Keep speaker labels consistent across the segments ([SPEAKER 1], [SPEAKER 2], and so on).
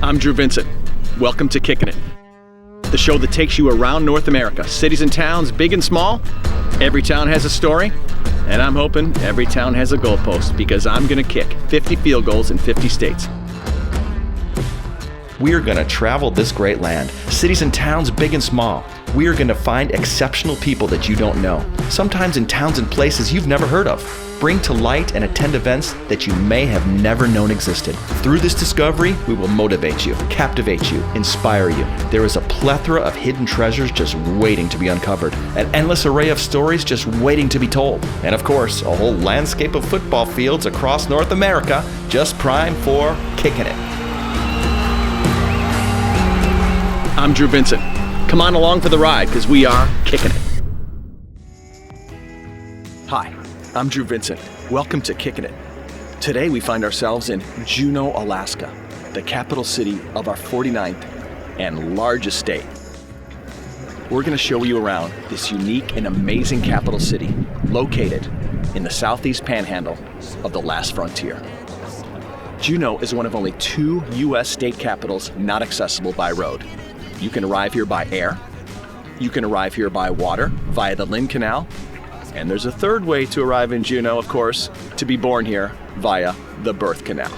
[SPEAKER 1] I'm Drew Vincent. Welcome to Kickin' It, the show that takes you around North America, cities and towns, big and small. Every town has a story, and I'm hoping every town has a goalpost because I'm gonna kick 50 field goals in 50 states.
[SPEAKER 2] We are gonna travel this great land, cities and towns, big and small. We are gonna find exceptional people that you don't know, sometimes in towns and places you've never heard of. Bring to light and attend events that you may have never known existed. Through this discovery, we will motivate you, captivate you, inspire you. There is a plethora of hidden treasures just waiting to be uncovered, an endless array of stories just waiting to be told, and of course, a whole landscape of football fields across North America just primed for Kickin' It.
[SPEAKER 1] I'm Drew Vincent. Come on along for the ride because we are Kickin' It. Hi. I'm Drew Vincent. Welcome to Kickin' It. Today we find ourselves in Juneau, Alaska, the capital city of our 49th and largest state. We're going to show you around this unique and amazing capital city located in the southeast panhandle of the last frontier. Juneau is one of only 2 U.S. state capitals not accessible by road. You can arrive here by air, you can arrive here by water via the Lynn Canal, and there's a third way to arrive in Juneau, of course, to be born here via the birth canal.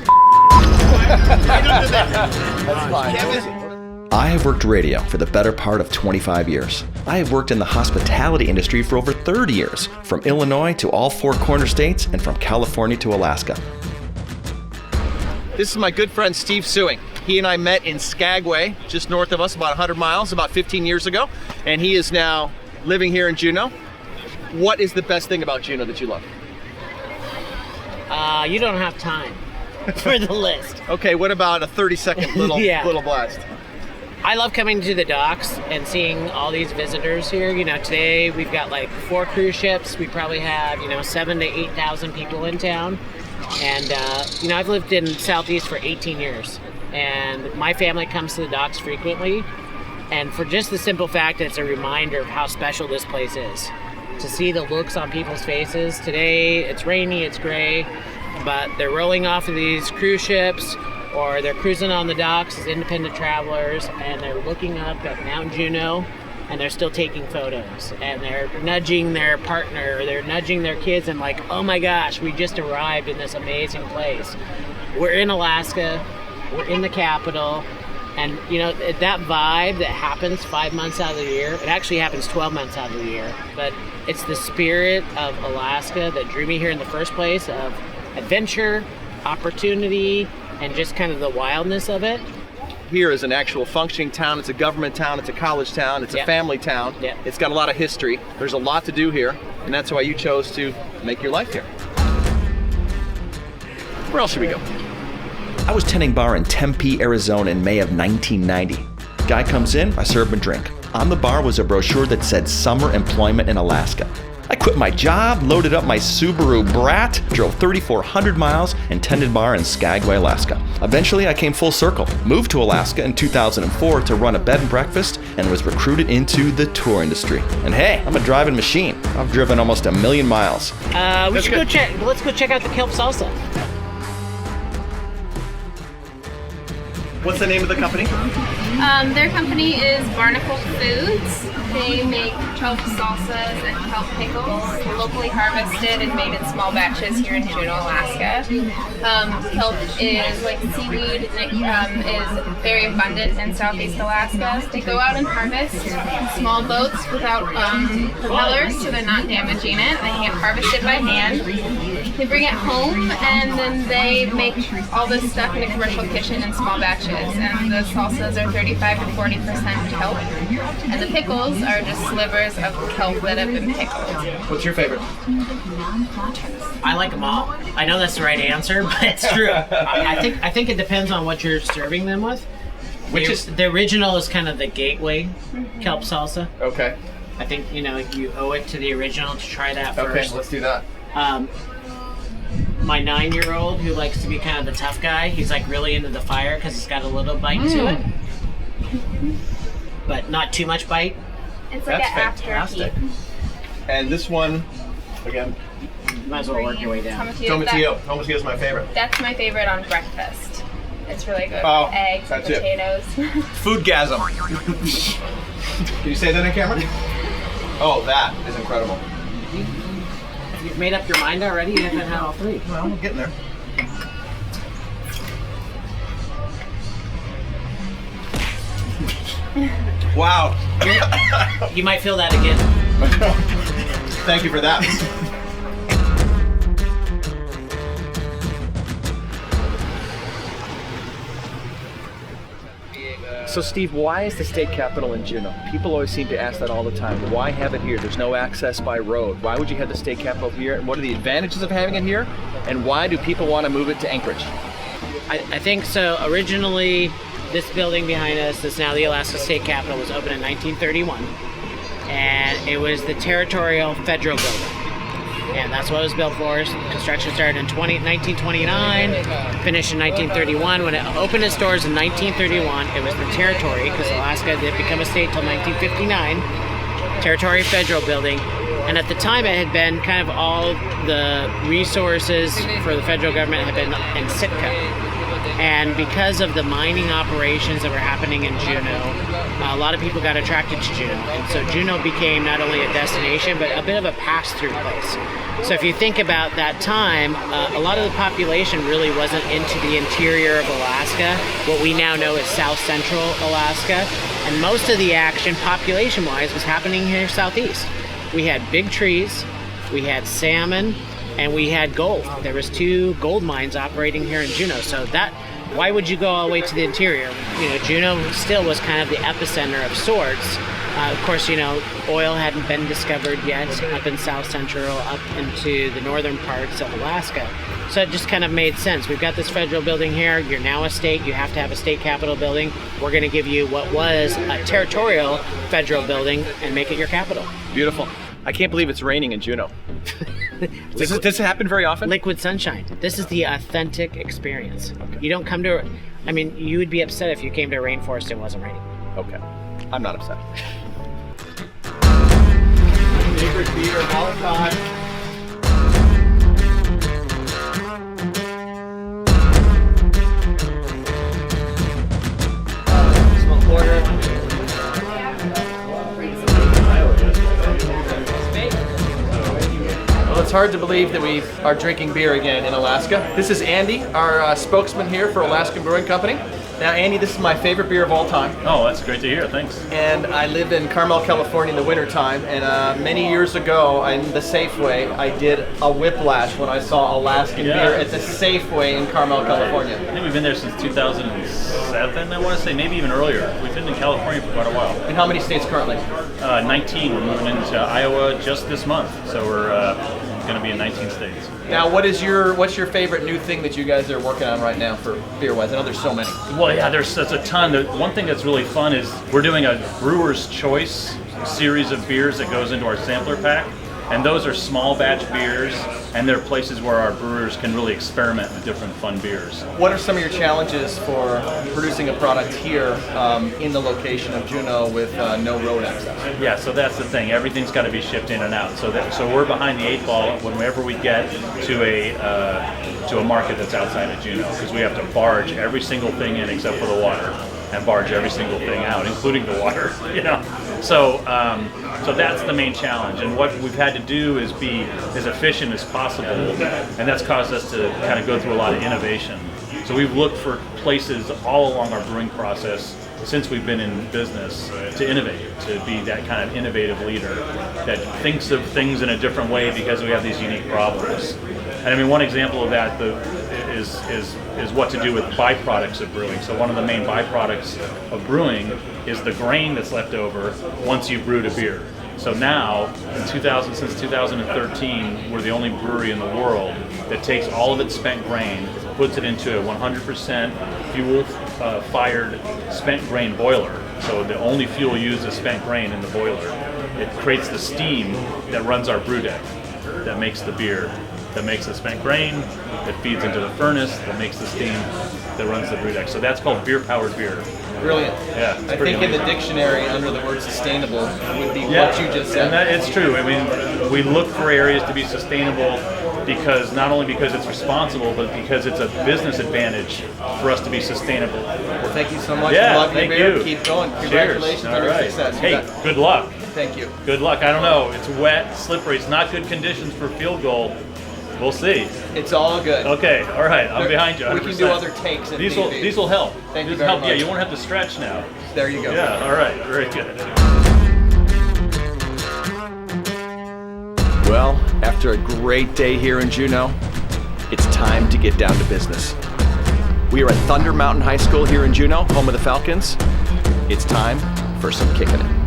[SPEAKER 2] I have worked radio for the better part of 25 years. I have worked in the hospitality industry for over 30 years, from Illinois to all 4 corner states and from California to Alaska.
[SPEAKER 1] This is my good friend Steve Suing. He and I met in Skagway, just north of us, about 100 miles, about 15 years ago, and he is now living here in Juneau. What is the best thing about Juneau that you love?
[SPEAKER 3] You don't have time for the list.
[SPEAKER 1] Okay, what about a 30-second little blast?
[SPEAKER 3] I love coming to the docks and seeing all these visitors here. You know, today we've got like 4 cruise ships. We probably have, 7,000 to 8,000 people in town. And, I've lived in Southeast for 18 years. And my family comes to the docks frequently. And for just the simple fact that it's a reminder of how special this place is. To see the looks on people's faces. Today, it's rainy, it's gray, but they're rolling off of these cruise ships or they're cruising on the docks as independent travelers and they're looking up at Mount Juneau and they're still taking photos and they're nudging their partner or they're nudging their kids and like, oh my gosh, we just arrived in this amazing place. We're in Alaska, we're in the capital, and that vibe that happens 5 months out of the year, it actually happens 12 months out of the year, but it's the spirit of Alaska that drew me here in the first place, of adventure, opportunity, and just kind of the wildness of it.
[SPEAKER 1] Here is an actual functioning town. It's a government town, it's a college town, it's a family town.
[SPEAKER 3] Yep.
[SPEAKER 1] It's got a lot of history. There's a lot to do here, and that's why you chose to make your life here. Where else should we go?
[SPEAKER 2] I was tending bar in Tempe, Arizona in May of 1990. Guy comes in, I serve him a drink. On the bar was a brochure that said summer employment in Alaska. I quit my job, loaded up my Subaru Brat, drove 3,400 miles, and tended bar in Skagway, Alaska. Eventually, I came full circle, moved to Alaska in 2004 to run a bed and breakfast, and was recruited into the tour industry. And hey, I'm a driving machine. I've driven almost 1 million miles.
[SPEAKER 3] Let's go check out the kelp salsa.
[SPEAKER 1] What's the name of the company?
[SPEAKER 4] Their company is Barnacle Foods. They make kelp salsas and kelp pickles, locally harvested and made in small batches here in Juneau, Alaska. Kelp is like seaweed and it is very abundant in southeast Alaska. They go out and harvest in small boats without propellers, so they're not damaging it. They hand harvest it by hand. They bring it home and then they make all this stuff in a commercial kitchen in small batches. And the salsas are 35 to 40% kelp, and the pickles are just slivers of kelp that have been pickled.
[SPEAKER 1] What's your favorite?
[SPEAKER 3] I like them all. I know that's the right answer, but it's true. I think it depends on what you're serving them with. The original is kind of the gateway kelp salsa.
[SPEAKER 1] Okay.
[SPEAKER 3] I think you owe it to the original to try that first.
[SPEAKER 1] Okay, let's do that.
[SPEAKER 3] My 9-year-old, who likes to be kind of the tough guy, he's like really into the fire because it's got a little bite to it, but not too much bite.
[SPEAKER 4] It's like
[SPEAKER 1] That's
[SPEAKER 4] an
[SPEAKER 1] fantastic. And this one, again,
[SPEAKER 3] might as well work your way down.
[SPEAKER 1] Tomatillo. Tomatillo is my favorite.
[SPEAKER 4] That's my favorite on breakfast. It's really good.
[SPEAKER 5] Oh,
[SPEAKER 4] Eggs and
[SPEAKER 5] that's it.
[SPEAKER 4] potatoes.
[SPEAKER 5] Foodgasm. Can you say that in camera? Oh, that is incredible.
[SPEAKER 3] You've made up your mind already? You haven't had all three.
[SPEAKER 5] Well, we're getting there. Wow.
[SPEAKER 3] You might feel that again.
[SPEAKER 5] Thank you for that.
[SPEAKER 1] So Steve, why is the state capitol in Juneau? People always seem to ask that all the time. Why have it here? There's no access by road. Why would you have the state capitol here? And what are the advantages of having it here? And why do people want to move it to Anchorage?
[SPEAKER 3] I think so. Originally, this building behind us, that's now the Alaska State Capitol, was opened in 1931. And it was the territorial federal building. And that's what it was built for. Construction started in 1929, finished in 1931. When it opened its doors in 1931, it was the territory, because Alaska didn't become a state until 1959, territory federal building. And at the time, it had been kind of all the resources for the federal government had been in Sitka. And because of the mining operations that were happening in Juneau, a lot of people got attracted to Juneau. And so Juneau became not only a destination, but a bit of a pass-through place. So if you think about that time, a lot of the population really wasn't into the interior of Alaska, what we now know as South Central Alaska. And most of the action, population-wise, was happening here southeast. We had big trees, we had salmon, and we had gold. There was 2 gold mines operating here in Juneau. So that, why would you go all the way to the interior? You know, Juneau still was kind of the epicenter of sorts. Of course, you know, oil hadn't been discovered yet up in South Central, up into the northern parts of Alaska. So it just kind of made sense. We've got this federal building here. You're now a state. You have to have a state capitol building. We're going to give you what was a territorial federal building and make it your capital.
[SPEAKER 1] Beautiful. I can't believe it's raining in Juneau. Does it happen very often?
[SPEAKER 3] Liquid sunshine. This is the authentic experience. Okay. You don't come to, I mean, you would be upset if you came to a rainforest and it wasn't raining.
[SPEAKER 1] Okay. I'm not upset.
[SPEAKER 5] Favorite beer of all time.
[SPEAKER 3] Small quarter.
[SPEAKER 1] Well, it's hard to believe that we are drinking beer again in Alaska. This is Andy, our spokesman here for Alaskan Brewing Company. Now, Andy, this is my favorite beer of all time.
[SPEAKER 6] Oh, that's great to hear. Thanks.
[SPEAKER 1] And I live in Carmel, California in the wintertime. And many years ago, in the Safeway, I did a whiplash when I saw Alaskan beer at the Safeway in Carmel, California.
[SPEAKER 6] I think we've been there since 2007, I want to say, maybe even earlier. We've been in California for quite a while.
[SPEAKER 1] And how many states currently?
[SPEAKER 6] 19. We're moving into Iowa just this month. So we're going to be in 19 states.
[SPEAKER 1] Now, what's your favorite new thing that you guys are working on right now for beer-wise? I know there's so many.
[SPEAKER 6] Well, yeah, there's a ton. One thing that's really fun is we're doing a Brewer's Choice series of beers that goes into our sampler pack. And those are small batch beers, and they're places where our brewers can really experiment with different fun beers.
[SPEAKER 1] What are some of your challenges for producing a product here in the location of Juneau with no road access?
[SPEAKER 6] Yeah, so that's the thing. Everything's got to be shipped in and out. So we're behind the 8 ball whenever we get to a market that's outside of Juneau, because we have to barge every single thing in except for the water, and barge every single thing out, including the water. You know, so that's the main challenge. And what we've had to do is be as efficient as possible, and that's caused us to kind of go through a lot of innovation. So we've looked for places all along our brewing process since we've been in business to innovate, to be that kind of innovative leader that thinks of things in a different way because we have these unique problems. And I mean, one example of that is what to do with byproducts of brewing. So one of the main byproducts of brewing is the grain that's left over once you've brewed a beer. So now, since 2013, we're the only brewery in the world that takes all of its spent grain, puts it into a 100% fuel-fired spent grain boiler. So the only fuel used is spent grain in the boiler. It creates the steam that runs our brew deck, that makes the beer, that makes the spent grain, that feeds into the furnace, that makes the steam, that runs the brew deck. So that's called beer-powered beer.
[SPEAKER 1] Brilliant.
[SPEAKER 6] Yeah,
[SPEAKER 1] I think in the dictionary, under the word sustainable, would be what you just said.
[SPEAKER 6] And it's true. I mean, we look for areas to be sustainable because not only because it's responsible, but because it's a business advantage for us to be sustainable.
[SPEAKER 5] Well, thank you so much.
[SPEAKER 6] Yeah,
[SPEAKER 5] Love
[SPEAKER 6] thank
[SPEAKER 5] your beer.
[SPEAKER 6] you.
[SPEAKER 5] Keep going.
[SPEAKER 6] Cheers.
[SPEAKER 5] Congratulations
[SPEAKER 6] All
[SPEAKER 5] on your
[SPEAKER 6] right.
[SPEAKER 5] success.
[SPEAKER 6] Hey, good luck.
[SPEAKER 5] Thank you.
[SPEAKER 6] Good luck. I don't know. It's wet, slippery. It's not good conditions for field goal. We'll see.
[SPEAKER 5] It's all good.
[SPEAKER 6] Okay. All right. I'm behind you. 100%.
[SPEAKER 5] We can do other takes if
[SPEAKER 6] These
[SPEAKER 5] need
[SPEAKER 6] will
[SPEAKER 5] be.
[SPEAKER 6] these will help.
[SPEAKER 5] Thank you
[SPEAKER 6] These will
[SPEAKER 5] very
[SPEAKER 6] help. Yeah,
[SPEAKER 5] much.
[SPEAKER 6] you won't have to stretch now.
[SPEAKER 5] There you go.
[SPEAKER 6] Yeah. All right. Very good.
[SPEAKER 1] Well, after a great day here in Juneau, it's time to get down to business. We are at Thunder Mountain High School here in Juneau, home of the Falcons. It's time for some kicking it.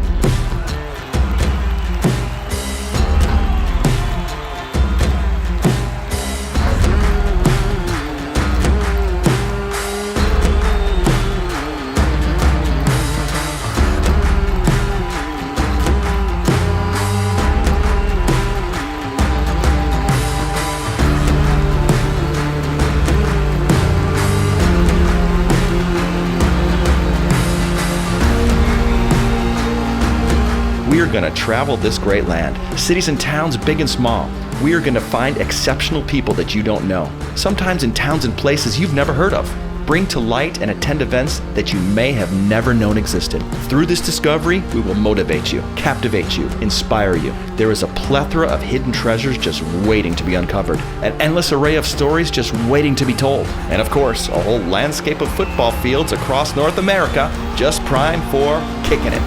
[SPEAKER 2] We are going to travel this great land, cities and towns big and small. We are going to find exceptional people that you don't know, sometimes in towns and places you've never heard of. Bring to light and attend events that you may have never known existed. Through this discovery, we will motivate you, captivate you, inspire you. There is a plethora of hidden treasures just waiting to be uncovered, an endless array of stories just waiting to be told, and of course, a whole landscape of football fields across North America just primed for kicking it.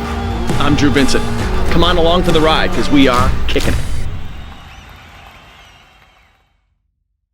[SPEAKER 1] I'm Drew Vincent. Come on along for the ride because we are kicking it.